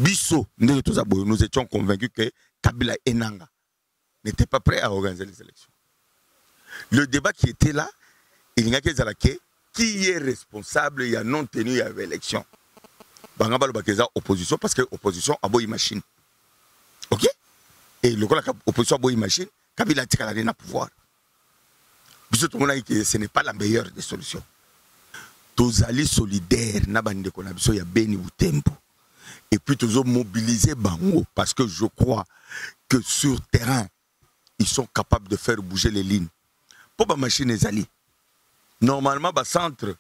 Bisso, nous étions convaincus que Kabila Enanga n'était pas prêt à organiser les élections. Le débat qui était là, il n'y a que Zalake, qui est responsable, il y a non tenu, il y avait élection. Bangabalo Bakeza opposition, parce que l'opposition a beau machine. Ok? Et le coup, l'opposition a beau machine, Kabila Tikalade n'a pouvoir. Bisso, tout le monde a dit que ce n'est pas la meilleure des solutions. Tous alliés solidaires, Nabande Konabiso, il y a Beni Boutembo. Et puis toujours mobiliser Bango, parce que je crois que sur terrain, ils sont capables de faire bouger les lignes. Pour la machine Ezali. Normalement, le centre,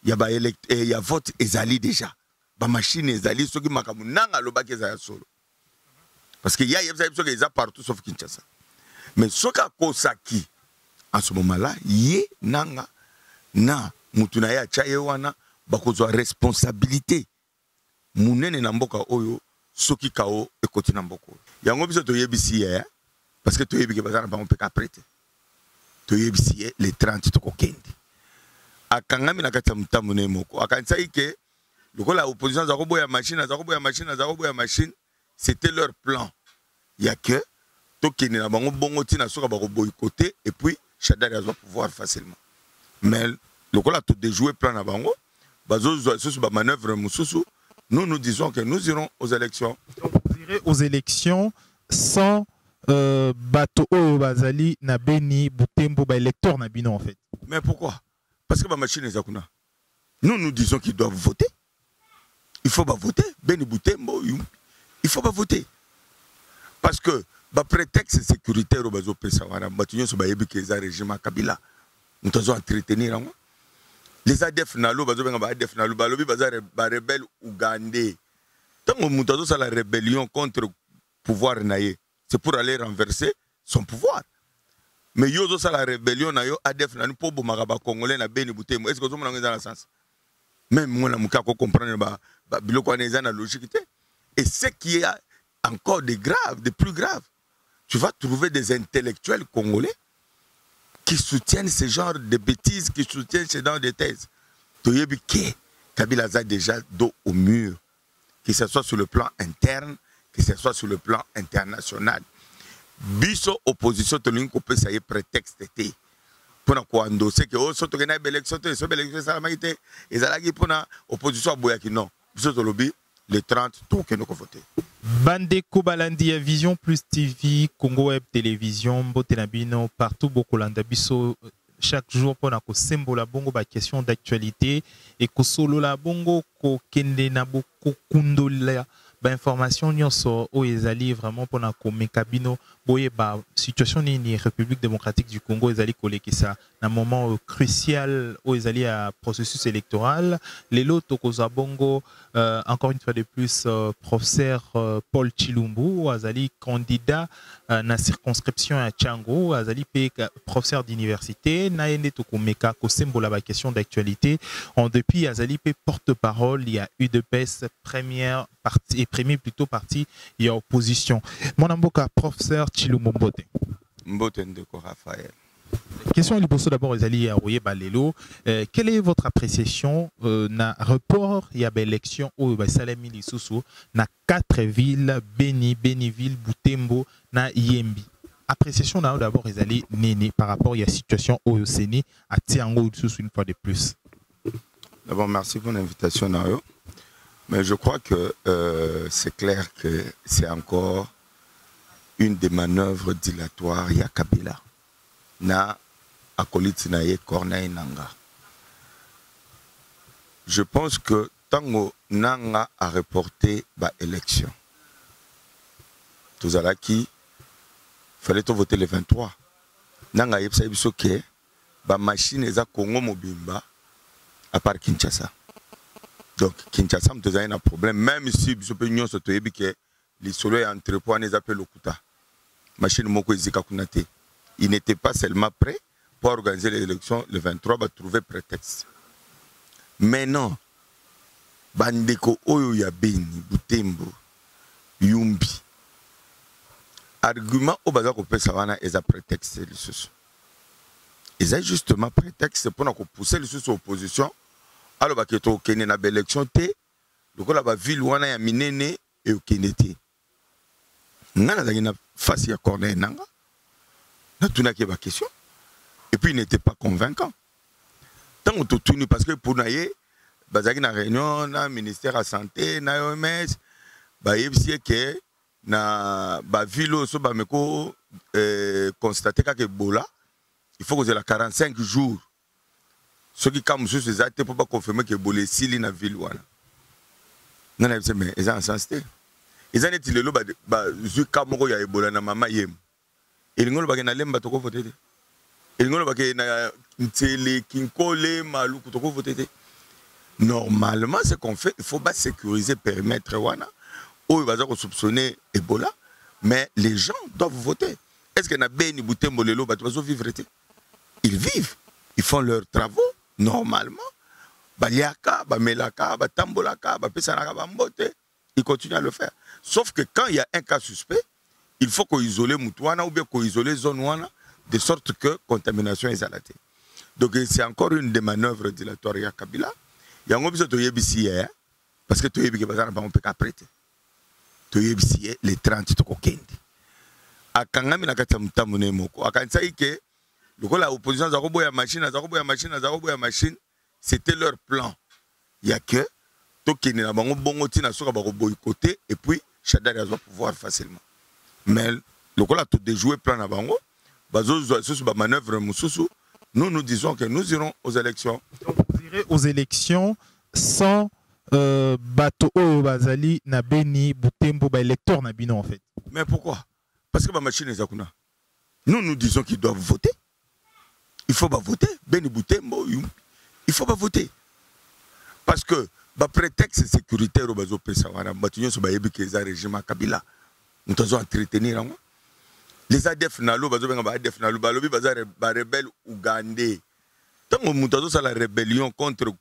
il y a vote Ezali déjà. La machine Ezali, ceux qui m'ont dit que solo. Parce qu'il y a des gens partout sauf Kinshasa. Mais ce qui a Kosaki, en ce moment-là, yé nanga na mutunaya chayewana bakozwa responsabilité. Mounene na mboka oyo soki kao ekoti na mboka oyo. Yango biso toyebisi ya parce que toyebi ke bazana bango peka prêter. Toyebisi les 30 tokokende. Akangami na kati ya mutambo ne moko. Akanisa ike lokola opposition za koboya machine, c'était leur plan. Il y a que tokende na bango bongo tina soka ba boycotter et puis Chadari va pouvoir facilement. Mais lokola to déjouer plan na bango, bazo so ba manœuvre mususu. Nous disons que nous irons aux élections. Donc, vous irez aux élections sans bateau Bazali na Beni Boutembo ba électeur na bino en fait. Mais pourquoi? Parce que ma machine est zakuna. Nous disons qu'ils doivent voter. Il faut pas voter. Beni Boutembo, il faut pas voter. Parce que le prétexte sécuritaire au bazo pesawana, batunyo so ba yebi ke za régime Kabila. Nous devons entretenir. Les ADF nalo bazo benga ba ADF nalo balobi baza ba rebelle ougandais. Tant que mutazo sa la rébellion contre pouvoir naie, c'est pour aller renverser son pouvoir. Mais yozo sa la rébellion na yo ADF nani po bomaka ba congolais na Beni Boutembo. Est-ce que vous m'avez dans le sens? Même moi la muka ko comprendre ba biloko aneza na logique. Et ce qui est encore de grave, de plus grave, tu vas trouver des intellectuels congolais qui soutiennent ce genre de bêtises, qui soutiennent ce genre de thèses. Toyebi ke Kabila a déjà dos au mur, que ce soit sur le plan interne, que ce soit sur le plan international. Biso opposition tolin ko pesa ye prétexte té. Pona ko endosser que oh soto ke na élection té, so élection ça la maité, ezalaki pona opposition aboyaki non. Biso tolobi les 30 tout que nous voter. Bande Kobalandi à Vision Plus TV, Congo Web Télévision, Botenabino, partout Bokolanda Biso chaque jour pour ko sembo la bongo ba question d'actualité et ko solo la bongo ko kende na boko kundola ba information nyonso o ezali vraiment pour na ko mekabino boye ba situation ni République démocratique du Congo ezali kolekisa na moment crucial o ezali à processus électoral les loto ko za bongo encore une fois de plus professeur Paul Chilumbu azali candidat na circonscription à Tchango azali pe professeur d'université na ende to ko meka ko sembola ba question d'actualité en depuis azali pe porte-parole il y a UDPS première partie et premier plutôt parti il y a opposition mon amboka professeur Chilumbu Mbote Mbote ndeko Raphaël. Question liboso d'abord ezali à Oye Balelo. Quelle est votre appréciation na report il y a élection au Salami Lisusu na 4 villes Beniville, Boutembo na Yembi. Appréciation là d'abord ezali nene par rapport à la situation au Séni à Tiango Lisusu une fois de plus. D'abord merci pour l'invitation Nayo. Mais je crois que c'est clair que c'est encore une des manœuvres dilatoires il y a Kabila. Na akoliti na ye Corneille Nanga. Je pense que tango Nanga a reporté ba élection. Tout qui fallait voter le 23. Nanga yebsa biso ke ba machine eza Congo mobimba à part Kinshasa. Donc Kinshasa mtoza un problème même si biso pe nyonso to yebi ke li solo ya entrepôt les appelle okuta. Machine moko ezika kunate. Il n'était pas seulement prêt pour organiser les élections le 23, va trouver prétexte. Maintenant, Bandeko Oyo ya Beni, Boutembo, Yumbi. Argument au bazar qu'on peut savoir est un prétexte. Ils ont justement prétexte pour nous pousser les sous opposition. Alors, bah, que tu as une élection, le coup la ville où on a minene et au Kineti. Nana na face à Corneille Nanga. Na tuna ki ba question. Et puis il n'était pas convaincant. Tant on tourne parce que pour naïe, bazaki na réunion na ministère de la santé na OMS, ba yebisi que na ba vilo so ba meko constater que Ebola, il faut que la 45 jours. Ceux qui comme sur ces actes pour pas confirmer que Ebola est si na ville wana. Non na mais ils ont sensité. Ils ont été le ba zu kamoko ya Ebola na mama yem. Et ngolo ba na lemba to ko voter. Et ngolo ba na ntele kinkole malu ko to ko voter. Normalement, ce qu'on fait, il faut pas sécuriser le périmètre wana. Où il va se soupçonner Ebola, mais les gens doivent voter. Est-ce que na beni butembo lelo ba tu vas vivre? Ils vivent, ils font leurs travaux normalement. Baliaka, ba melaka, ba tambolaka, ba pesanaka, ba mbote, ils continuent à le faire. Sauf que quand il y a un cas suspect, il faut qu'on isole Moutouana ou bien qu'on isole zone wana de sorte que contamination est alatée. Donc c'est encore une des manœuvres dilatoires à Kabila. Il y a un peu de yebisi parce que tu es bien bazar on peut prêter. Tu yebisi les 30 to kokende. Akangami na kata mtamune moko. Akansai ke lokola opposition za robo ya machine, c'était leur plan. Il y a que tokene na bango bongo tina soka ba boycotter et puis Chadari va pouvoir facilement. Mais lokola tout déjouer plan na bango, bazo so ba manœuvre mususu. Nous disons que nous irons aux élections. Donc, vous irez aux élections sans bateau bazali na beni butembo ba électeur na bino en fait. Mais pourquoi? Parce que ma machine est zakuna. Nous disons qu'ils doivent voter. Il faut pas voter. Beni butembo, il faut pas voter. Parce que ba prétexte sécuritaire au bazo pesa wana batunyo so ba yebi ke za régime Kabila. Nous devons entretenir hein? Les ADF nalo bazo benga ba ADF nalo balobi bazar ba rebelle ougandais. Tant que mutazo sa la rébellion contre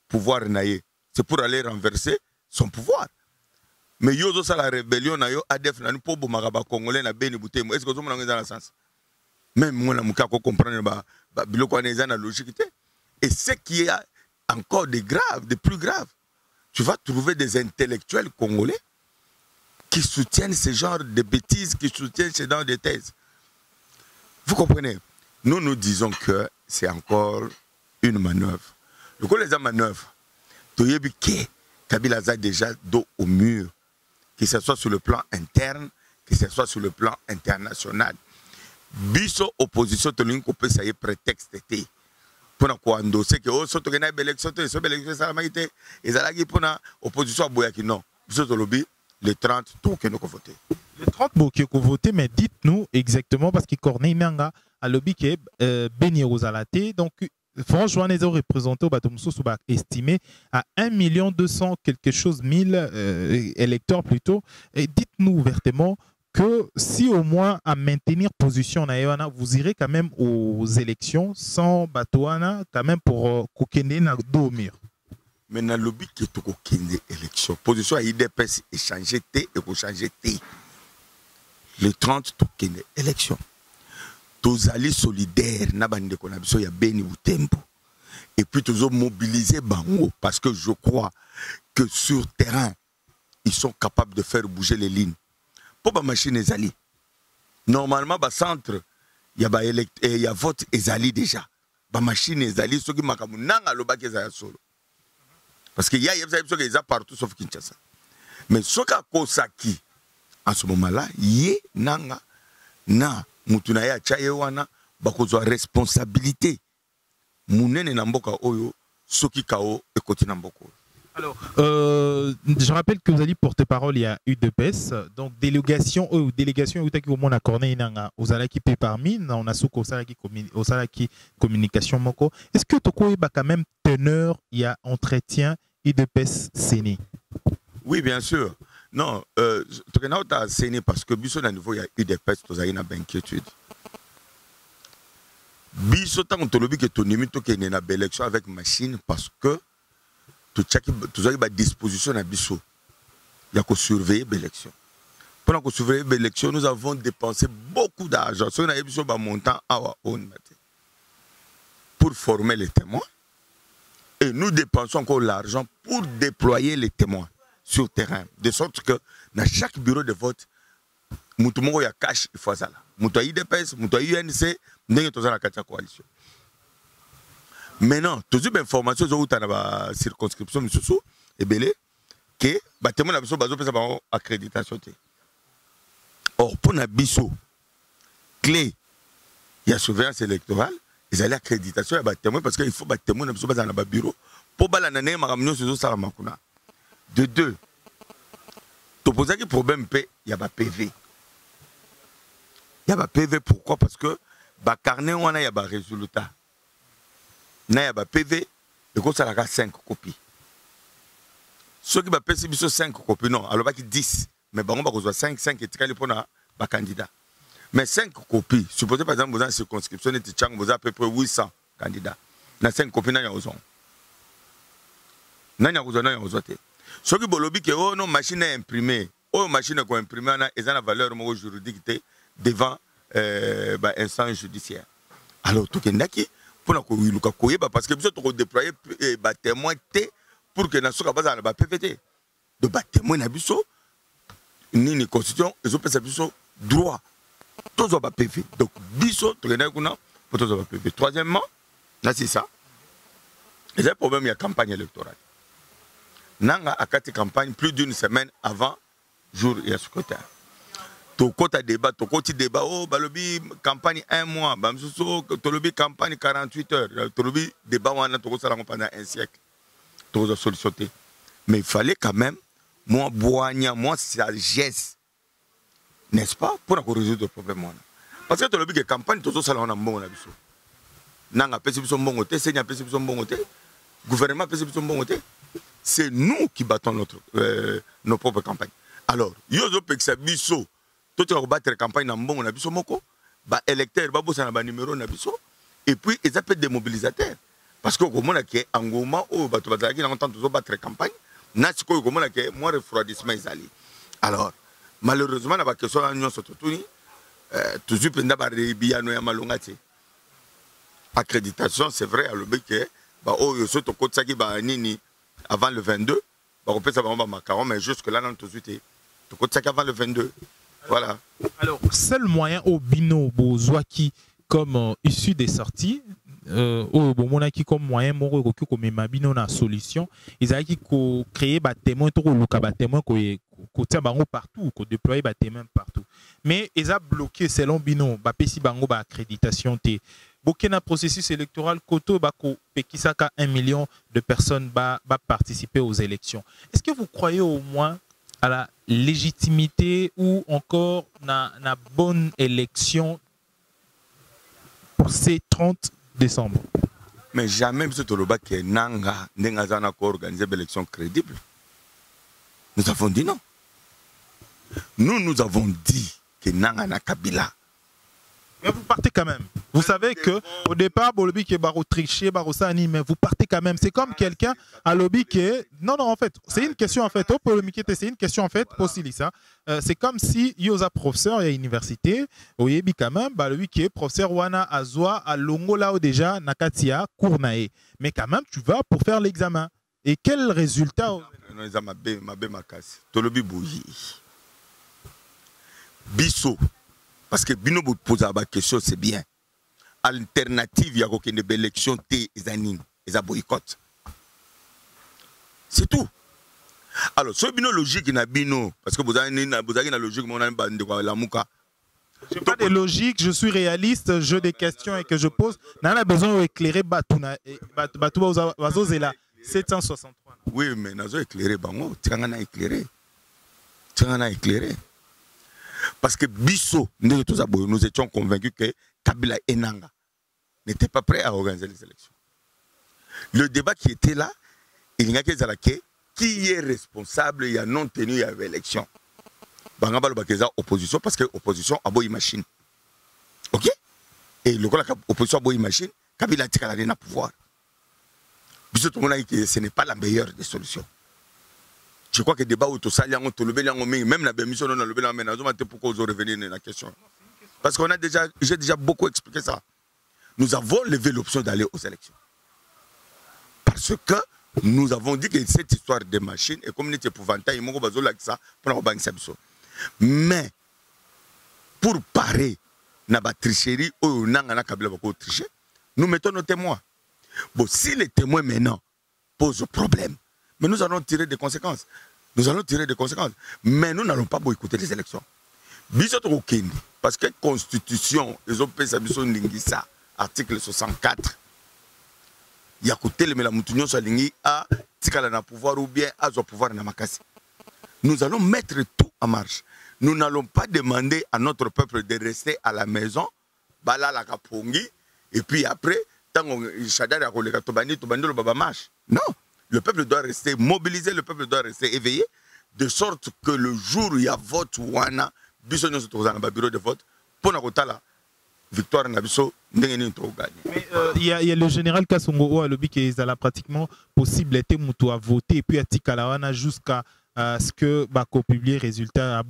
pouvoir naie, c'est pour aller renverser son pouvoir. Mais yozo sa la rébellion na yo ADF nalo po bo magaba congolais na beni butembo. Est-ce que vous m'avez dans le sens? Même moi na muka ko comprendre ba biloko na eza na logique. Et ce qui est encore de grave, de plus grave, tu vas trouver des intellectuels congolais qui soutiennent ce genre de bêtises, qui soutiennent ce genre de thèses. Vous comprenez? Nous disons que c'est encore une manœuvre. Le coup, les manœuvres, Kabila a déjà dos au mur, que ce soit sur le plan interne, que ce soit sur le plan international. Biso opposition, tu peux ça y est prétexte. Pour endosser que oh, surtout que na élection, ça la maïté, et ça la pour na opposition à Boyaki non. Biso lobby. Les 30, tout que nous avons voté. Les 30 mots que vous votez, mais dites-nous exactement, parce que Corneille Nanga a lobby qui est Beni Rosalate. Donc, franchement, les représentés au bateau Moussou sont estimés à 1 200 quelque chose 1000 électeurs plutôt. Et dites-nous ouvertement que si au moins à maintenir position na vous irez quand même aux élections sans Batouana, quand même pour Kokende na dormir. Mais dans le lobby qui est au Kende élection, position à IDPS est changé T et pour changer T. Le 30 Kende élection. Tous alliés solidaires, n'abandonnez qu'on a besoin de Beni Butembo. Et puis tous mobiliser Bango parce que je crois que sur terrain, ils sont capables de faire bouger les lignes. Pour la machine Ezali. Normalement, le centre, il y a vote Ezali déjà. La machine Ezali, ceux qui m'ont dit nanga le bac Ezali solo. Parce qu'il y a des gens partout sauf Kinshasa. Mais ce qu'a Kosaki, en ce moment-là, yé nanga na mutunaya chayewana bakozwa responsabilité. Mounene namboka oyo soki kao ekoti namboko. Alors, je rappelle que vous allez porte-parole, il y a UDPS, donc délégation au monde à Corneille Nanga, aux Alaki parmi, on a sous Salaki communication moko. Est-ce que Toko est quand même teneur, il y a entretien UDPS Séné? Oui, bien sûr. Non, tu as Séné parce que biso na niveau il y a UDPS, tu as une inquiétude. Biso tant que tu que ton limite que une élection avec machine parce que tu as une disposition à biso. Il y a que surveiller l'élection. Pendant que surveiller l'élection, nous avons dépensé beaucoup d'argent. Si on a eu un montant pour former les témoins. Et nous dépensons encore l'argent pour déployer les témoins sur terrain. De sorte que dans chaque bureau de vote, mutu moko ya cash il faut ça là. Mutu IDPS, mutu UNC, ndenge toza na kati ya coalition. Maintenant, toujours l'information sur la circonscription misusu ebele que batémoin na biso bazo pesa ba accréditation té. Or pour na biso clé il y a surveillance électorale, ils allaient accréditation à batémoin parce qu'il faut batémoin na biso dans ba bureau pour bala na né makamnyo sur ça makuna. De deux. To poser que problème P, il y a ba PV. Il y a ba PV pourquoi? Parce que ba carnet on a y a ba résultat. Na ya ba PV et comme ça la 5 copies. Ceux qui ba PV 5 copies non, alors ba qui 10 mais ba on ba reçoit 5 et tikali pour na ba candidat. Mais 5 copies, supposez par exemple vous avez une circonscription et tu vous avez à peu près 800 candidats. Na 5 copies na ya ozon. Na ya ozon te. Ceux qui bolobi que oh non machine est imprimée, oh machine est imprimée na ezana valeur mo juridique devant instance judiciaire. Alors tout kendaki pour parce que nous avons déployé des témoins pour que nous soyons capables de PVT. De témoins na biso ni constitution, ils ont fait droit. Tous ont PV. Donc biso pour tous ont PV. Troisièmement, là c'est ça. Il y a un problème, il y a campagne électorale. Nanga a quatre campagnes plus d'une semaine avant jour et scrutin. To kota débat, to koti débat, oh, balobi campagne 1 mois, bamsuso, tolobi campagne 48 heures, tolobi débat wana to kosala pendant un siècle. To solutionner. Mais il fallait quand même moi boigna, moi sagesse. N'est-ce pas pour résoudre le problème wana. Parce que tolobi que campagne to sala wana mbongo na biso. Nanga pesi biso mbongo te, senya pesi biso mbongo te. Gouvernement pesi biso mbongo te. C'est nous qui battons nos propres campagnes. Alors, yozo peksa biso tout le monde battre campagne dans bon nabiso moko ba électeur ba bossa na ba numéro nabiso et puis ils appellent des mobilisateurs parce que comme on a que engouement ou bato bazaki na entend toujours battre campagne na siko comme on a que moi refroidissement izali. Alors malheureusement na ba question union sototuni toujours penda ba rebiano ya malongati accréditation c'est vrai à le que ba o yo soto kotsaki ba nini avant le 22 ba repesa ba macaron mais jusque là non toujours to kotsaki avant le 22. Voilà. Alors, seul moyen au bino bozwaki comme issu des sorties, au monaki comme moyen moro comme mabino na solution, ils ont qui créer des témoins, des témoins côté bango partout, ko déployer des témoins partout. Mais ils ont bloqué selon bino, ba pesi bango ba accréditation té. Bokena processus électoral koto bako pekisaka 1 million de personnes ba participer aux élections. Est-ce que vous croyez au moins à la légitimité ou encore na bonne élection pour ces 30 décembre? Mais jamais M. Toloba qui est nanga n'engazana ko organiser une élection crédible. Nous avons dit non. Nous avons dit que nanga na Kabila. Mais vous partez quand même. Vous savez que au départ, Bolobi qui est baro triché, baro sani, mais vous partez quand même. C'est comme quelqu'un à lobby qui est. Non, en fait, c'est une question en fait. Au polémique, c'est une question en fait. Possible ça. C'est comme si yosa professeur à l'université, au yebi quand même, Balobi qui est professeur wana azwa à longo là déjà nakatia cournae. Mais quand même, tu vas pour faire l'examen. Et quel résultat? Non, ils ont ma casse. Tolobi bouilli. Bisso. Parce que Bino pose la question, c'est bien. Alternative, il y a aucune élection, ils ont boycott. C'est tout. Alors, ce Bino logique, il y a Bino, parce que vous avez une logique, mon ami, la mouka. Je n'ai pas de logique, je suis réaliste, j'ai des questions et que je pose. On a besoin d'éclairer Batouna. Batouna, c'est là. 763. Oui, mais nous avons éclairé, tu as éclairé. Tu as éclairé. Parce que Bisso, nous étions convaincus que Kabila Enanga n'était pas prêt à organiser les élections. Le débat qui était là, il n'y a que Zalake, qui est responsable, il y a non tenu à l'élection. Bangaba le opposition, parce que l'opposition a beau machine. Ok? Et le coup, l'opposition a beau machine, Kabila a dit pouvoir. Bisso, tout le monde a dit que ce n'est pas la meilleure des solutions. Je crois que le débat où tout ça, même la bémission, on a levé la main, pourquoi vous revenez dans la question. Parce qu'on a déjà, j'ai déjà beaucoup expliqué ça. Nous avons levé l'option d'aller aux élections. Parce que Nous avons dit que cette histoire de machine est comme une épouvantail, mais pour parer na ba tricherie ou nangana kabila bako tricher, nous mettons nos témoins. Bon, si les témoins maintenant posent problème, mais nous allons tirer des conséquences. Nous allons tirer des conséquences. Mais nous n'allons pas boycotter les élections. Parce que la Constitution, les OPS, article 64, il y a côté la moutonnion sur à tikala pouvoir ou bien à pouvoir na makasi. Nous allons mettre tout en marche. Nous n'allons pas demander à notre peuple de rester à la maison, bala la kapongi, et puis après, tant qu'on chadar ko le katobani tobandi le baba marche. Non, le peuple doit rester mobilisé, le peuple doit rester éveillé, de sorte que le jour où il y a vote wana, biso nous sommes dans le bureau de vote, pour na kotala victoire na biso ndengeni to gagner. Mais il y a le général Kassongo a lobby qui est pratiquement possible était mutu à voter et puis à tikalawana jusqu'à ce que Bako publie résultat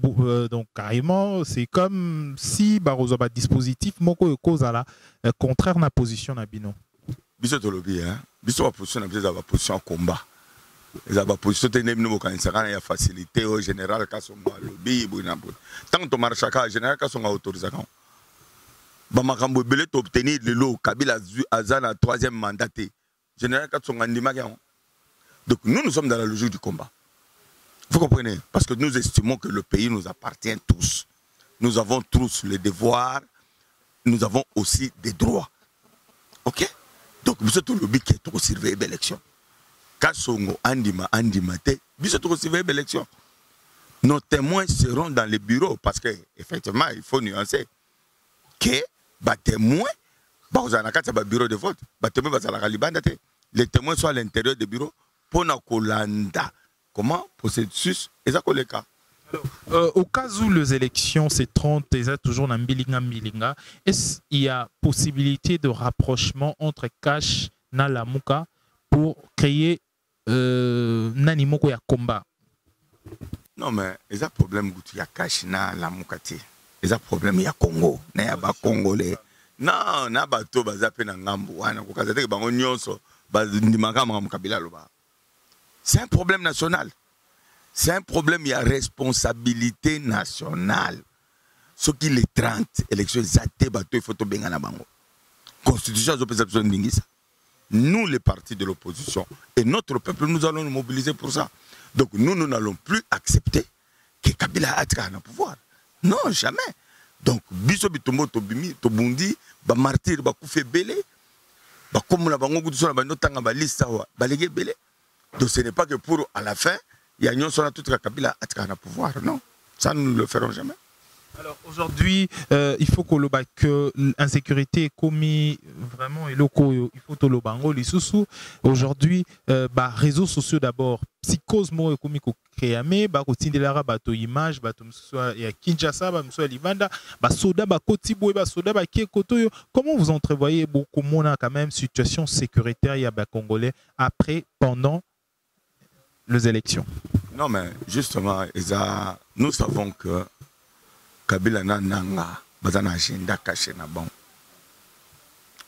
donc carrément c'est comme si Barozo ba dispositif moko cause à la contraire na position na bino. Biso to lobby hein. Biso ba position na biso ba position combat. Les position te nem no kan sakana ya facilité au général Kassongo lobby boina bo. Tant to marchaka général Kassongo autorisé quand ba makambo belé to obtenir le lot Kabila azana troisième mandaté. Général Kassongo ndima kan. Donc nous sommes dans la logique du combat. Vous comprenez? Parce que nous estimons que le pays nous appartient tous. Nous avons tous les devoirs, nous avons aussi des droits. Ok? Donc, nous sommes le but qui est pour surveiller l'élection. Kassongo, Andima, Andimate, nous sommes pour surveiller l'élection. Nos témoins seront dans les bureaux parce qu'effectivement, il faut nuancer que les témoins, bureau de vote, les témoins sont à l'intérieur des bureaux pour nous colanda. Comment processus et ça le cas. Au cas où les élections c'est 30 et ça toujours dans Mbilinga, est-ce qu'il y a possibilité de rapprochement entre Cash et Lamuka pour créer Nanimoko ya combat? Non mais il y a un problème il y a Cash et Lamuka. Il y a un problème il y a Congo, il y a pas Congolais. Non, na bato bazape na ngambo wana ko kazate bango nyonso ba ndimaka Kabila loba. C'est un problème national. C'est un problème, il y a responsabilité nationale. Ce qui les 30 élections, il faut bango. Constitution, nous, les partis de l'opposition, et notre peuple, nous allons nous mobiliser pour ça. Donc nous n'allons plus accepter que Kabila ait un pouvoir. Non, jamais. Donc, biso bitombo tobimi, tobundi, ba martyr, ba koufe belé, ba comme la bango goudou na ba notanga ba lista wa, ba lege belé. Donc ce n'est pas que pour à la fin, il y a une chose toute la Kabila a un pouvoir. Non, ça nous ne le ferons jamais. Alors aujourd'hui, il faut que l'insécurité est commis vraiment et locaux. Il faut que le bango les sous. Aujourd'hui, réseaux sociaux d'abord. Psychose mo est commis créé bah continue la bateau image bateau soit et à Kinshasa bah soit Livanda bah soda bah Kotibo bah soda bah Kiekoto. Comment vous entrevoyez beaucoup moins quand même situation sécuritaire il y a bah congolais après pendant les élections? Non, mais justement, nous savons que Kabila Nanga, bazana agenda caché na bon.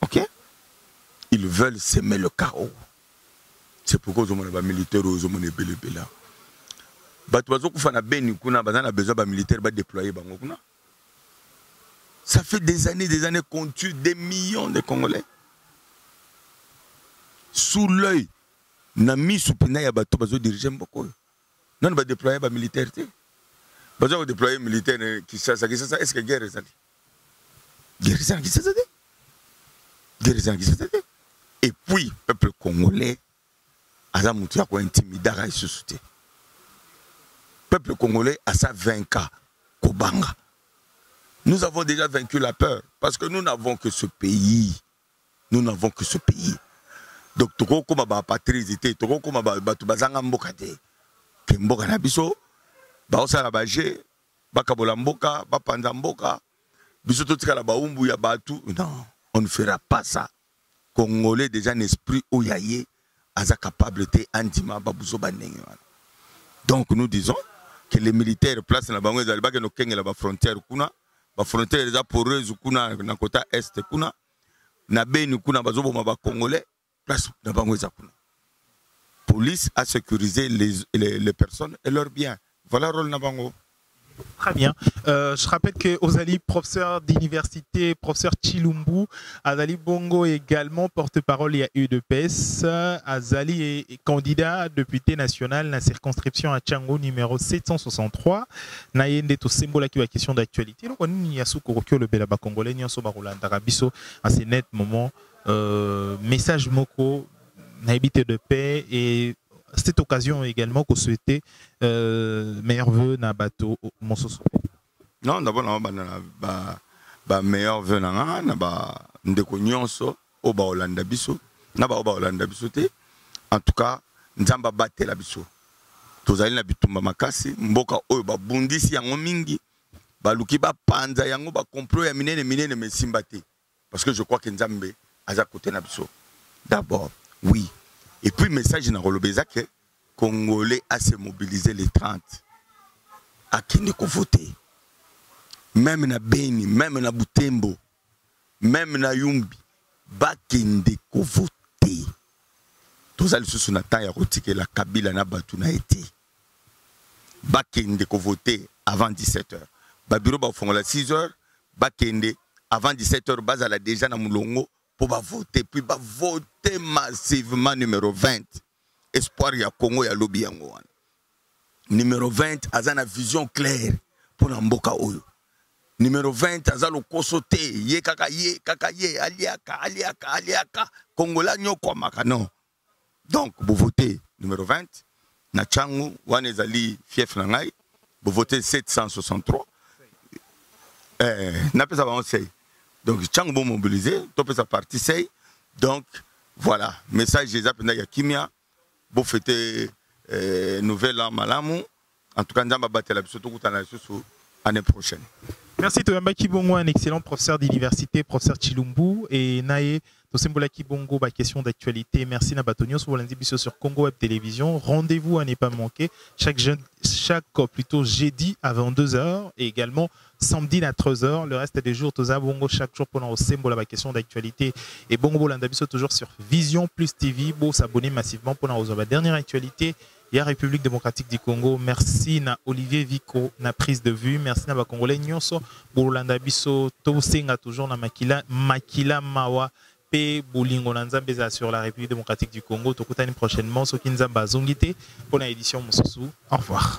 Ok? Ils veulent semer le chaos. C'est pourquoi ils ont des militaires, ils ont des belé. Ça fait des années qu'on tue des millions de Congolais. Sous l'œil. Nami soupina ya bato bazo diriger mboko. Non ba déployer ba militaire té. Bazo déployer militaire qui ça est-ce que guerre ezali? Guerre ezali qui ça dit? Guerre ezali qui ça dit? Et puis peuple congolais aza mutu ya ko intimidara isusuté. Peuple congolais a sa vainca kobanga. Nous avons déjà vaincu la peur parce que nous n'avons que ce pays. Nous n'avons que ce pays. Donc toko koma ba patrizité toko koma ba batu bazanga mboka te ke mboka na biso ba osala ba je ba kabola mboka ba panza mboka biso to tika la ba umbu ya batu. Non, on ne fera pas ça. Congolais déjà un esprit oyaye aza capable te andima ba buzo ba ndenge wana. Donc nous disons que les militaires place na bango ezali ba ke no kengela ba frontière kuna ba frontière eza poreuse kuna na kota est kuna na beni kuna bazo boma ba congolais. police à sécuriser les personnes et leurs biens. Voilà le rôle Nabango. Très bien. Je rappelle que Ozali, professeur d'université, professeur Chilumbu, Azali Bongo également porte-parole et à UDPS. Azali est candidat député national dans la circonscription à Tchango numéro 763. Nayende to symbole qui va question d'actualité. Donc on y a sous Korokyo le Belaba congolais, ni en Sobarola Ndarabiso, à ce net moment message moko naibité de paix et cette occasion également qu'on souhaitait meilleurs vœux na bateau Monsoso. Non, d'abord na meilleurs vœux na ndeko nyonso o ba Olanda biso na ba Olanda biso te. En tout cas, nzamba batela biso. Tozali na bitumba makasi mboka oyo ba bundisi yango mingi ba luki ba panza yango ba complot ya minene mesimba te. Parce que je crois que nzambe aza côté na biso. D'abord, oui. Et puis, le message dans le que Congolais a se mobilisé les 30. À qui ne voter. Même na Beni, même na Butembo, même na Yumbi, bakende ko voter. Tous les sous na temps ya rotike la Kabila na batu na été. Bakende ko voter avant 17h. Ba bureau ba fongola 6h, bakende avant 17h bazala déjà na mulongo. Pour voter, puis voter massivement numéro 20. Espoir ya Congo ya lobby yango. Numéro 20, azana vision claire pour Namboka Oyo. Numéro 20, azalo kosote, ye kaka ye, aliaka, Congola nyoko maka non. Donc, vous votez numéro 20, na Tchangu, wanezali fief nangai, vous votez 763. N'a pas ça va on sait. Donc, Tchang bon mobilisé, top sa partie c'est. Donc, voilà, message des appels de Kimia, vous fêtez nouvelle an malamu. En tout cas, nous allons battre la surtout l'année prochaine. Merci Toyamba Kibongo, un excellent professeur d'université, professeur Chilumbu, et Nae Tosembola Kibongo, question d'actualité. Merci Nabatonio sur lundi sur Congo Web Télévision. Rendez-vous à ne pas manquer chaque jeudi à 22h et également samedi à 13h. Le reste des jours, Toza Bongo chaque jour pendant Osembola question d'actualité. Et Bongo Bolandabiso toujours sur Vision Plus TV. Bon, s'abonner massivement pendant la dernière actualité. Il y a République démocratique du Congo. Merci na Olivier Vico na prise de vue. Merci na ba Congolais nyonso. Bolanda biso to senga toujours na makila mawa pe bolingo na nzambe sur la République démocratique du Congo. Tokutani prochainement soki nzamba zongité pour l'édition Mosusu. Au revoir.